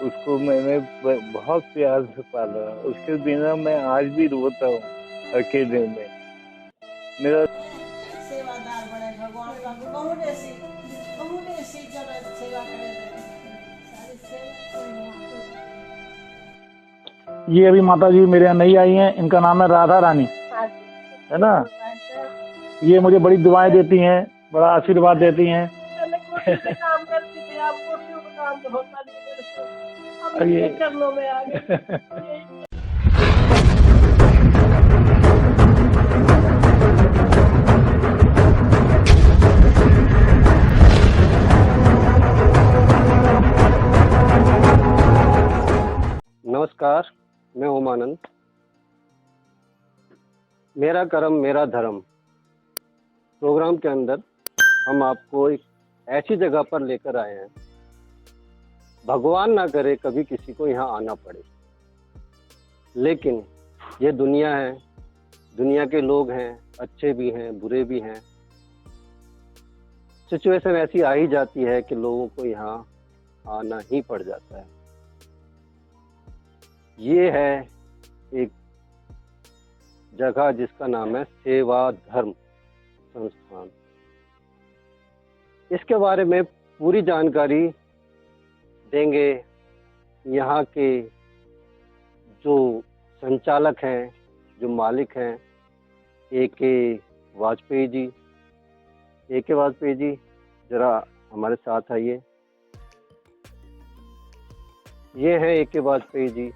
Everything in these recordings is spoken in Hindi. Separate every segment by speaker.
Speaker 1: उसको मैंने बहुत प्यार से पाला। उसके बिना मैं आज भी रोता हूँ अकेले में। मेरा
Speaker 2: सेवादार बने भगवान का बहुत ऐसी जगह सेवा करे सारी सेवा।
Speaker 3: ये अभी माता जी मेरे यहाँ नहीं आई हैं, इनका नाम है राधा रानी, है ना। ये मुझे बड़ी दुआएं देती हैं, बड़ा आशीर्वाद देती हैं।
Speaker 2: काम करती थी आपको शुभ काम होता नहीं, अब
Speaker 3: ये
Speaker 2: ये चरणों में आ गए।
Speaker 4: नमस्कार, मैं ओमानंद। मेरा कर्म मेरा धर्म प्रोग्राम के अंदर हम आपको एक ऐसी जगह पर लेकर आए हैं, भगवान ना करे कभी किसी को यहाँ आना पड़े, लेकिन ये दुनिया है, दुनिया के लोग हैं, अच्छे भी हैं बुरे भी हैं। सिचुएशन ऐसी आ ही जाती है कि लोगों को यहाँ आना ही पड़ जाता है। ये है एक जगह जिसका नाम है सेवा धर्म संस्थान। इसके बारे में पूरी जानकारी देंगे यहाँ के जो संचालक हैं, जो मालिक हैं, ए.के. वाजपेयी जी। ए.के. वाजपेयी जी जरा हमारे साथ आइए। ये हैं ए.के. वाजपेयी जी,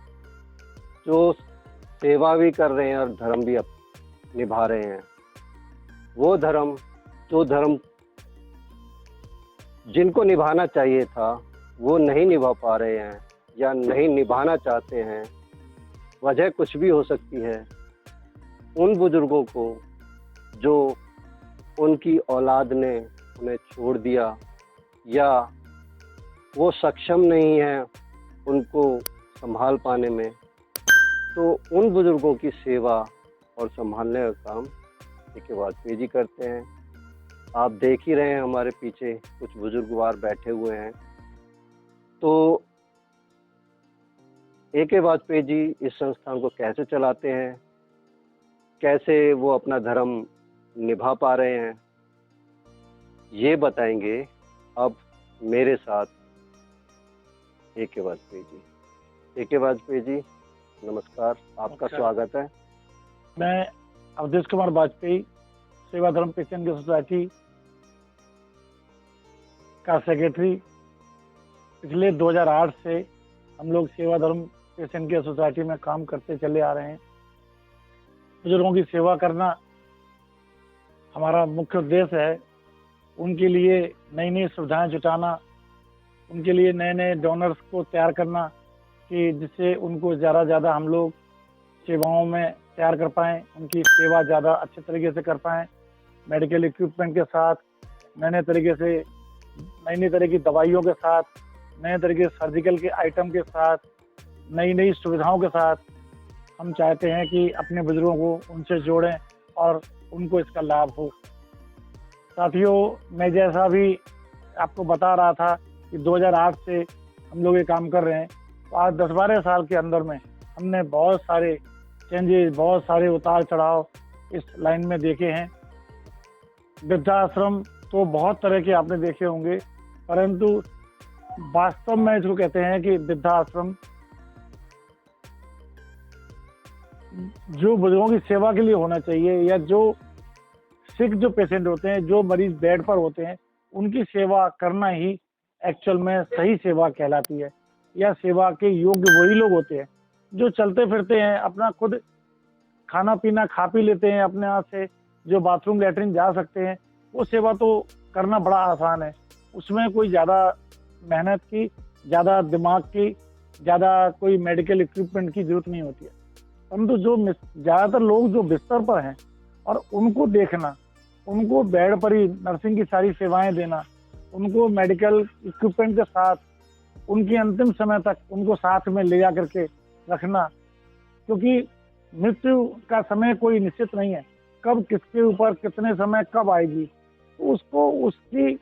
Speaker 4: जो सेवा भी कर रहे हैं और धर्म भी निभा रहे हैं। वो धर्म जो धर्म जिनको निभाना चाहिए था वो नहीं निभा पा रहे हैं या नहीं निभाना चाहते हैं। वजह कुछ भी हो सकती है। उन बुजुर्गों को जो उनकी औलाद ने उन्हें छोड़ दिया या वो सक्षम नहीं है उनको संभाल पाने में, तो उन बुजुर्गों की सेवा और संभालने का काम ए.के. वाजपेयी जी करते हैं। आप देख ही रहे हैं हमारे पीछे कुछ बुजुर्गवार बैठे हुए हैं। तो ए.के. वाजपेयी जी इस संस्थान को कैसे चलाते हैं, कैसे वो अपना धर्म निभा पा रहे हैं, ये बताएंगे अब मेरे साथ ए.के. वाजपेयी जी। ए.के. वाजपेयी जी नमस्कार, आपका स्वागत है।
Speaker 3: मैं अवधेश कुमार वाजपेयी सेवा धर्म पेशेंट की सोसाइटी का सेक्रेटरी। पिछले 2008 से हम लोग सेवा धर्म पेशेंट की सोसाइटी में काम करते चले आ रहे हैं। बुजुर्गों की सेवा करना हमारा मुख्य उद्देश्य है। उनके लिए नई नई सुविधाएं जुटाना, उनके लिए नए नए डोनर्स को तैयार करना कि जिससे उनको ज़्यादा हम लोग सेवाओं में तैयार कर पाएँ, उनकी सेवा ज़्यादा अच्छे तरीके से कर पाएँ। मेडिकल इक्विपमेंट के साथ, नए तरीके से, नई तरह की दवाइयों के साथ, नए तरीके सर्जिकल के आइटम के साथ, नई सुविधाओं के साथ हम चाहते हैं कि अपने बुजुर्गों को उनसे जोड़ें और उनको इसका लाभ हो। साथियों, मैं जैसा भी आपको बता रहा था कि 2008 से हम लोग ये काम कर रहे हैं, तो आज 10-12 साल के अंदर में हमने बहुत सारे चेंजेस, बहुत सारे उतार चढ़ाव इस लाइन में देखे हैं। वृद्धाश्रम तो बहुत तरह के आपने देखे होंगे, परंतु वास्तव में इसको कहते हैं कि वृद्धाश्रम जो बुजुर्गों की सेवा के लिए होना चाहिए, या जो सिक जो पेशेंट होते हैं, जो मरीज बेड पर होते हैं, उनकी सेवा करना ही एक्चुअल में सही सेवा कहलाती है। या सेवा के योग्य वही लोग होते हैं जो चलते फिरते हैं, अपना खुद खाना पीना खा पी लेते हैं अपने हाथ से, जो बाथरूम लैट्रिन जा सकते हैं। वो सेवा तो करना बड़ा आसान है, उसमें कोई ज़्यादा मेहनत की, ज़्यादा दिमाग की, ज़्यादा कोई मेडिकल इक्विपमेंट की जरूरत नहीं होती है। परंतु जो ज़्यादातर लोग जो बिस्तर पर हैं और उनको देखना, उनको बेड पर ही नर्सिंग की सारी सेवाएं देना, उनको मेडिकल इक्विपमेंट के साथ उनके अंतिम समय तक उनको साथ में ले जा करके रखना, क्योंकि मृत्यु का समय कोई निश्चित नहीं है, कब किसके ऊपर कितने समय कब आएगी। तो उसको उसकी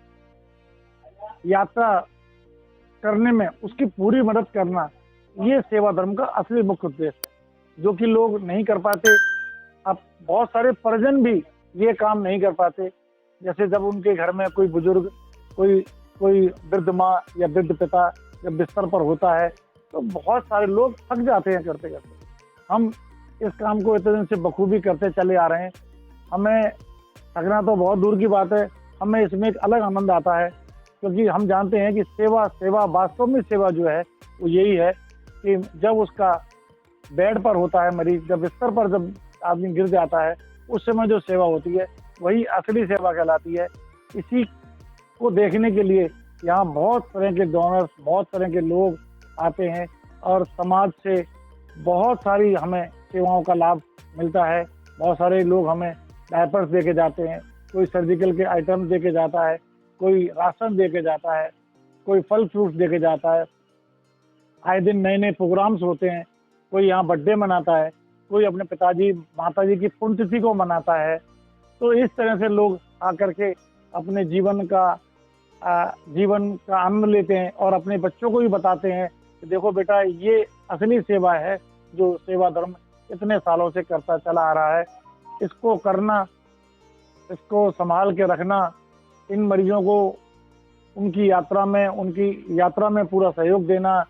Speaker 3: यात्रा करने में उसकी पूरी मदद करना, ये सेवा धर्म का असली मुख्य उद्देश्य है, जो कि लोग नहीं कर पाते। अब बहुत सारे परिजन भी ये काम नहीं कर पाते। जैसे जब उनके घर में कोई बुजुर्ग, कोई वृद्ध माँ या वृद्ध पिता जब बिस्तर पर होता है, तो बहुत सारे लोग थक जाते हैं करते करते। हम इस काम को इतने दिन से बखूबी करते चले आ रहे हैं। हमें थकना तो बहुत दूर की बात है, हमें इसमें एक अलग आनंद आता है, क्योंकि हम जानते हैं कि सेवा वास्तव में सेवा जो है वो यही है कि जब उसका बेड पर होता है मरीज, जब बिस्तर पर जब आदमी गिर जाता है, उस समय जो सेवा होती है वही असली सेवा कहलाती है। इसी को देखने के लिए यहाँ बहुत तरह के डोनर्स, बहुत तरह के लोग आते हैं और समाज से बहुत सारी हमें सेवाओं का लाभ मिलता है। बहुत सारे लोग हमें डायपर्स दे के जाते हैं, कोई सर्जिकल के आइटम्स दे के जाता है, कोई राशन दे के जाता है, कोई फल फ्रूट्स दे के जाता है। आए दिन नए नए प्रोग्राम्स होते हैं, कोई यहाँ बर्थडे मनाता है, कोई अपने पिताजी माताजी की पुण्यतिथि को मनाता है। तो इस तरह से लोग आकर के अपने जीवन का आनंद लेते हैं और अपने बच्चों को भी बताते हैं कि देखो बेटा, ये असली सेवा है जो सेवा धर्म इतने सालों से करता चला आ रहा है। इसको करना, इसको संभाल के रखना, इन मरीजों को उनकी यात्रा में पूरा सहयोग देना,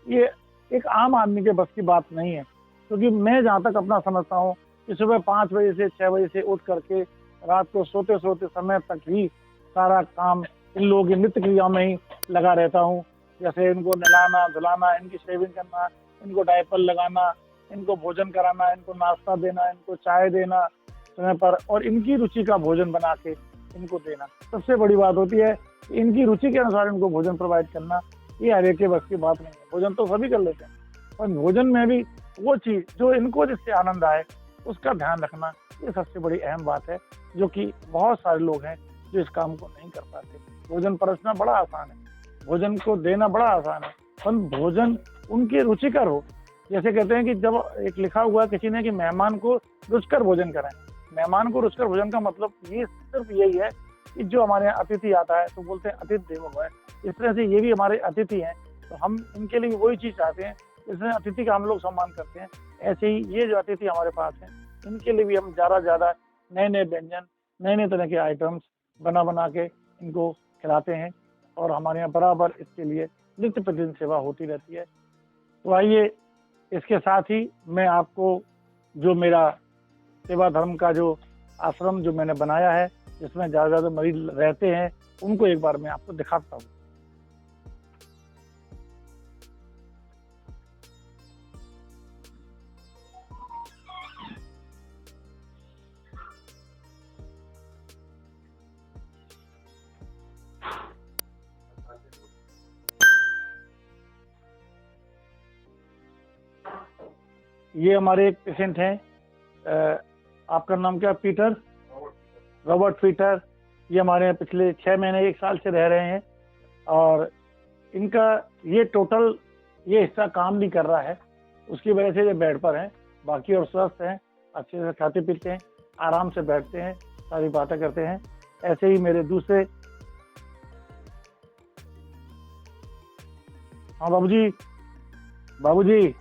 Speaker 3: ये एक आम आदमी के बस की बात नहीं है। क्योंकि मैं जहाँ तक अपना समझता हूँ कि सुबह 5 बजे से 6 बजे से उठ करके रात को सोते समय तक ही सारा काम इन लोगों की नित्य क्रिया में ही लगा रहता हूँ। जैसे इनको नहलाना धुलाना, इनकी शेविंग करना, इनको डायपर लगाना, इनको भोजन कराना, इनको नाश्ता देना, इनको चाय देना समय पर, और इनकी रुचि का भोजन बना के इनको देना। सबसे बड़ी बात होती है कि इनकी रुचि के अनुसार इनको भोजन प्रोवाइड करना। ये हर एक के बस की बात नहीं है। भोजन तो सभी कर लेते हैं, पर भोजन में भी वो चीज़ जो इनको जिससे आनंद आए उसका ध्यान रखना, ये सबसे बड़ी अहम बात है, जो कि बहुत सारे लोग हैं जो इस काम को नहीं कर पाते। भोजन परसना बड़ा आसान है, भोजन को देना बड़ा आसान है, पर भोजन उनकी रुचिकर हो। जैसे कहते हैं कि जब एक लिखा हुआ किसी ने कि मेहमान को रुचकर भोजन कराएं। मेहमान को रुचकर भोजन का मतलब ये सिर्फ यही है कि जो हमारे यहाँ अतिथि आता है तो बोलते हैं अतिथि देवो भव। इस तरह से ये भी हमारे अतिथि हैं, तो हम इनके लिए वही चीज़ चाहते हैं जिसमें अतिथि का हम लोग सम्मान करते हैं। ऐसे ही ये जो अतिथि हमारे पास हैं, इनके लिए भी हम ज़्यादा नए नए व्यंजन, नए तरह के आइटम्स बना के इनको खिलाते हैं, और हमारे यहाँ बराबर इसके लिए नित्य प्रतिदिन सेवा होती रहती है। तो आइए, इसके साथ ही मैं आपको जो मेरा सेवा धर्म का जो आश्रम जो मैंने बनाया है, जिसमें ज़्यादा मरीज रहते हैं, उनको एक बार मैं आपको दिखाता हूँ। ये हमारे एक पेशेंट हैं, आपका नाम क्या? Peter, Robert Peter. ये हमारे यहाँ पिछले 6 महीने 1 साल से रह रहे हैं, और इनका ये टोटल ये हिस्सा काम नहीं कर रहा है, उसकी वजह से ये बेड पर हैं। बाकी और स्वस्थ हैं, अच्छे से खाते पीते हैं, आराम से बैठते हैं, सारी बातें करते हैं। ऐसे ही मेरे दूसरे, हाँ बाबूजी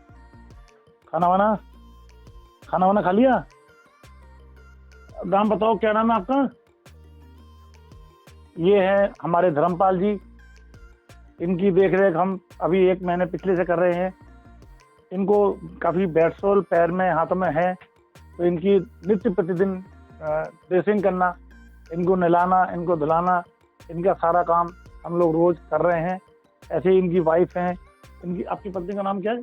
Speaker 3: खाना वाना खा लिया? नाम बताओ, क्या नाम है आपका? ये है हमारे धर्मपाल जी। इनकी देखरेख हम अभी 1 महीने पिछले से कर रहे हैं। इनको काफ़ी बेडसोल पैर में, हाथ में है, तो इनकी नित्य प्रतिदिन ड्रेसिंग करना, इनको नहलाना, इनको धुलाना, इनका सारा काम हम लोग रोज कर रहे हैं। ऐसे ही इनकी वाइफ हैं, आपकी पत्नी का नाम क्या है?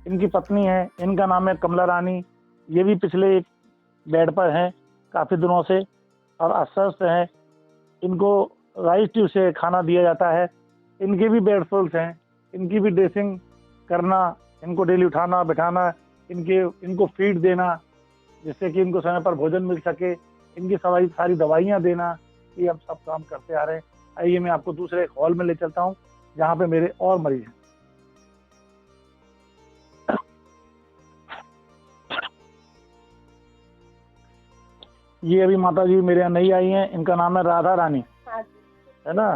Speaker 3: इनकी पत्नी है, इनका नाम है कमला रानी। ये भी पिछले एक बेड पर हैं काफ़ी दिनों से और अस्वस्थ हैं। इनको राइस ट्यूब से खाना दिया जाता है। इनके भी बेड सोल्स हैं, इनकी भी ड्रेसिंग करना, इनको डेली उठाना बैठाना, इनको फीड देना जिससे कि इनको समय पर भोजन मिल सके, इनकी सारी दवाइयाँ देना, ये हम सब काम करते आ रहे हैं। आइए मैं आपको दूसरे हॉल में ले चलता हूँ जहाँ पे मेरे और मरीज हैं। ये अभी माता जी मेरे यहाँ नहीं आई हैं, इनका नाम है राधा रानी, है ना?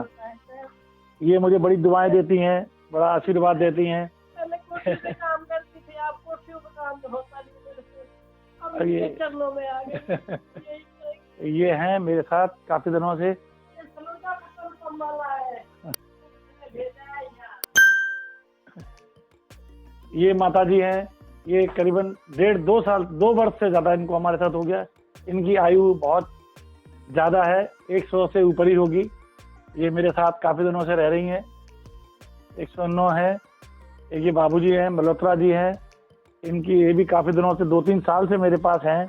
Speaker 3: ये मुझे बड़ी दुआएं देती हैं, बड़ा आशीर्वाद देती हैं।
Speaker 2: पहले कोठी में काम करती थी, आप कोठियों में काम होता नहीं मेरे से, अब
Speaker 3: और ये-
Speaker 2: इनके चरणों में आ गए। यही तो
Speaker 3: ये हैं मेरे साथ काफी दिनों से।
Speaker 2: ये सलोजा पसंद संभाला है, उसने भेजा है यहाँ।
Speaker 3: ये माता जी हैं, ये करीबन 2 वर्ष से ज़्यादा इनको हमारे साथ हो गया। इनकी आयु बहुत ज़्यादा है, 100 से ऊपर ही होगी। ये मेरे साथ काफ़ी दिनों से रह रही हैं, 109 है। एक ये बाबूजी हैं, मल्होत्रा जी हैं, इनकी ये भी काफ़ी दिनों से 2-3 साल से मेरे पास हैं।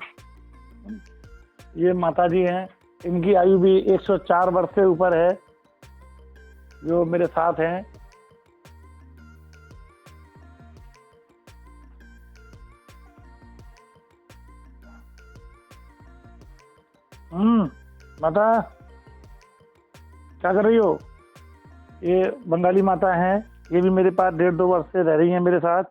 Speaker 3: ये माता जी हैं, इनकी आयु भी 104 वर्ष से ऊपर है, जो मेरे साथ हैं। माता क्या कर रही हो? ये बंगाली माता हैं, ये भी मेरे पास 1.5-2 वर्ष से रह रही हैं मेरे साथ।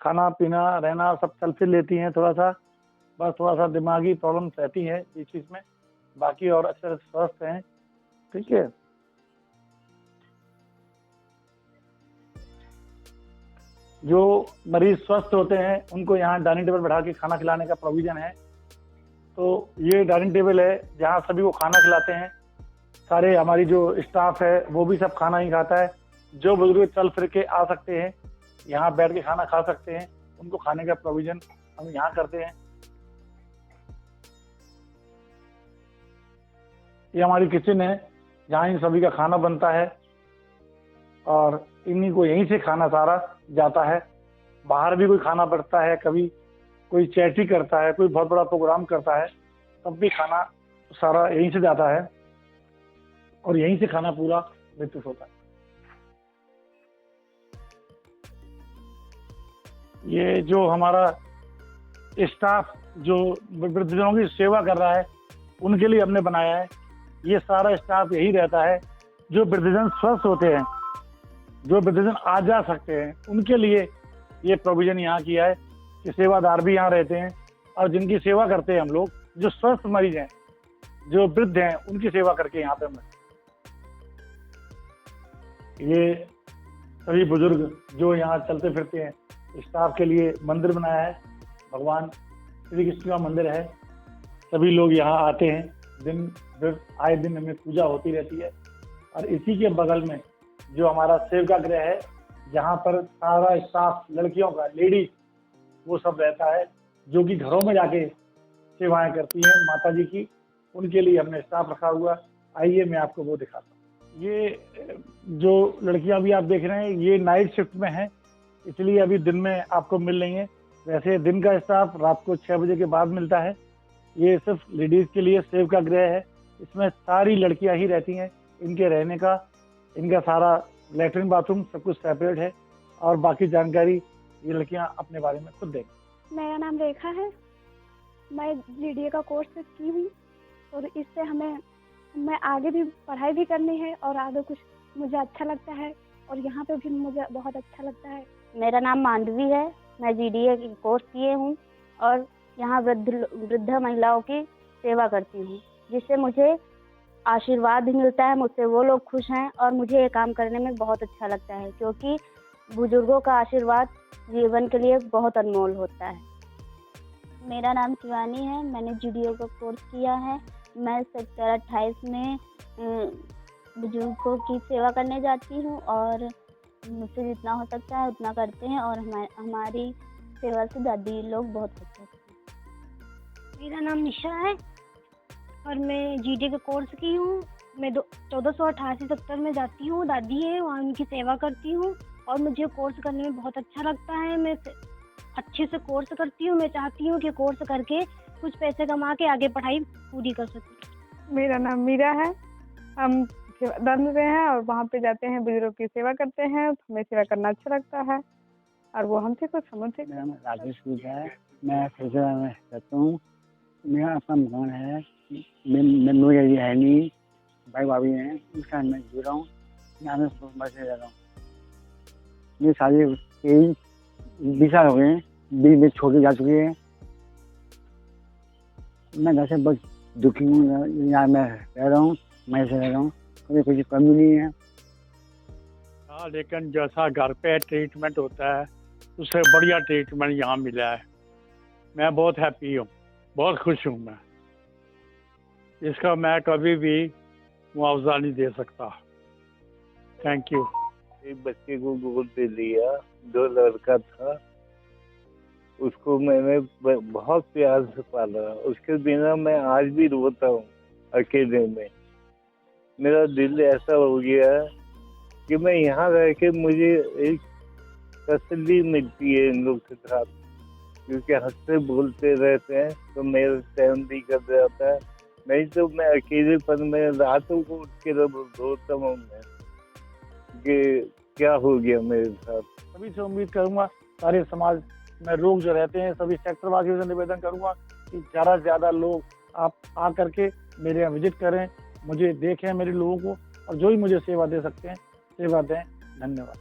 Speaker 3: खाना पीना रहना सब चल फिर लेती हैं, थोड़ा सा दिमागी प्रॉब्लम रहती है इस चीज़ में, बाकी और अच्छे से स्वस्थ हैं। ठीक है। जो मरीज स्वस्थ होते हैं उनको यहाँ डाइनिंग टेबल बैठा के खाना खिलाने का प्रोविजन है। तो ये डाइनिंग टेबल है जहाँ सभी को खाना खिलाते हैं। सारे हमारी जो स्टाफ है वो भी सब खाना ही खाता है। जो बुजुर्ग चल फिर के आ सकते हैं, यहाँ बैठ के खाना खा सकते हैं, उनको खाने का प्रोविजन हम यहाँ करते हैं। ये हमारी किचन है जहाँ इन सभी का खाना बनता है और इन्हीं को यहीं से खाना सारा जाता है। बाहर भी कोई खाना बढ़ता है, कभी कोई चैरिटी करता है, कोई बहुत बड़ा प्रोग्राम करता है, तब भी खाना सारा यहीं से जाता है और यहीं से खाना पूरा वितरित होता है। ये जो हमारा स्टाफ जो वृद्धजनों की सेवा कर रहा है उनके लिए हमने बनाया है। ये सारा स्टाफ यही रहता है। जो वृद्धजन स्वस्थ होते हैं, जो वृद्धजन आ जा सकते हैं, उनके लिए ये प्रोविजन यहाँ किया है कि सेवादार भी यहाँ रहते हैं और जिनकी सेवा करते हैं हम लोग, जो स्वस्थ मरीज हैं, जो वृद्ध हैं, उनकी सेवा करके यहाँ पे हम। ये सभी बुजुर्ग जो यहाँ चलते फिरते हैं, स्टाफ के लिए मंदिर बनाया है, भगवान श्री कृष्ण का मंदिर है। सभी लोग यहाँ आते हैं, आए दिन हमें पूजा होती रहती है। और इसी के बगल में जो हमारा सेविका गृह है, जहाँ पर सारा स्टाफ लड़कियों का, लेडीज, वो सब रहता है, जो कि घरों में जाके सेवाएं करती हैं माता जी की। उनके लिए हमने स्टाफ रखा हुआ। आइए मैं आपको वो दिखाता हूँ। ये जो लड़कियां भी आप देख रहे हैं, ये नाइट शिफ्ट में हैं, इसलिए अभी दिन में आपको मिल रही हैं। वैसे दिन का स्टाफ रात को 6 बजे के बाद मिलता है। ये सिर्फ लेडीज के लिए सेविका गृह है। इसमें सारी लड़कियां ही रहती हैं। इनके रहने का, इनका सारा लेटरिन बाथरूम सब कुछ सेपरेट है और बाकी जानकारी ये लड़कियां अपने बारे में खुद देंगी।
Speaker 5: मेरा नाम रेखा है। मैं जीडीए का कोर्स की हूँ और इससे मैं आगे भी पढ़ाई भी करनी है और आगे कुछ मुझे अच्छा लगता है और यहाँ पे भी मुझे बहुत अच्छा लगता है।
Speaker 6: मेरा नाम मांडवी है। मैं जीडीए की कोर्स किए हूँ और यहाँ वृद्ध महिलाओं की सेवा करती हूँ, जिससे मुझे आशीर्वाद भी मिलता है। मुझसे वो लोग खुश हैं और मुझे ये काम करने में बहुत अच्छा लगता है, क्योंकि बुजुर्गों का आशीर्वाद जीवन के लिए बहुत अनमोल होता है।
Speaker 5: मेरा नाम शिवानी है। मैंने जीडीए का कोर्स किया है। मैं सेक्टर 28 में बुजुर्गों की सेवा करने जाती हूँ और मुझसे जितना हो सकता है उतना करते हैं और हमारी सेवा से दादी लोग बहुत खुश होते हैं।
Speaker 7: मेरा नाम निशा है और मैं जीडीए का कोर्स की हूँ। मैं 1488 सेक्टर में जाती हूँ, दादी है वहाँ, उनकी सेवा करती हूँ और मुझे कोर्स करने में बहुत अच्छा लगता है। मैं अच्छे से कोर्स करती हूँ। मैं चाहती हूँ कि कोर्स करके कुछ पैसे कमा के आगे पढ़ाई पूरी कर सकूँ।
Speaker 8: मेरा नाम मीरा है। हम सेवादार में हैं और वहाँ पे जाते हैं, बुजुर्गों की सेवा करते हैं। हमें सेवा करना अच्छा लगता है और वो हमसे कुछ समझते।
Speaker 9: मेरा नाम राजेश पूजा है। मैं फैसला में रहता हूँ। मेरा अपना मकान है। मैं है नहीं, भाई भाभी हैं, उनके साथ मैं जुड़ रहा हूँ। यहाँ में से रह रहा हूँ। मेरी शादी 20 साल हो गए हैं। 20 में छोड़ के जा चुके हैं। मैं घर से बहुत दुखी हूँ। यहाँ मैं रह रहा हूँ, मैं से रह रहा हूँ, कभी कुछ कमी नहीं है।
Speaker 3: था, लेकिन जैसा घर पे ट्रीटमेंट होता है उससे बढ़िया ट्रीटमेंट यहाँ मिला है। मैं बहुत हैप्पी हूँ, बहुत खुश हूँ मैं। इसका मैं कभी भी मुआवजा नहीं दे सकता। Thank you.
Speaker 1: एक बच्चे को गोद दे लिया, जो लड़का था उसको मैंने बहुत प्यार से पाला। उसके बिना मैं आज भी रोता हूँ अकेले में। मेरा दिल ऐसा हो गया है कि मैं यहाँ रह के मुझे एक तसल्ली मिलती है इन लोग के साथ, क्योंकि हंसते बोलते रहते हैं तो मेरा टाइम भी कर जाता है। नहीं तो मैं अकेलेपन में रातों को उठ के रोता हूँ मैं कि क्या हो गया मेरे साथ।
Speaker 3: सभी से उम्मीद करूंगा, सारे समाज में लोग जो रहते हैं, सभी सेक्टर वासियों से निवेदन करूंगा कि ज़्यादा से ज़्यादा लोग आप आ करके मेरे यहाँ विजिट करें, मुझे देखें, मेरे लोगों को, और जो ही मुझे सेवा दे सकते हैं सेवा दें। धन्यवाद।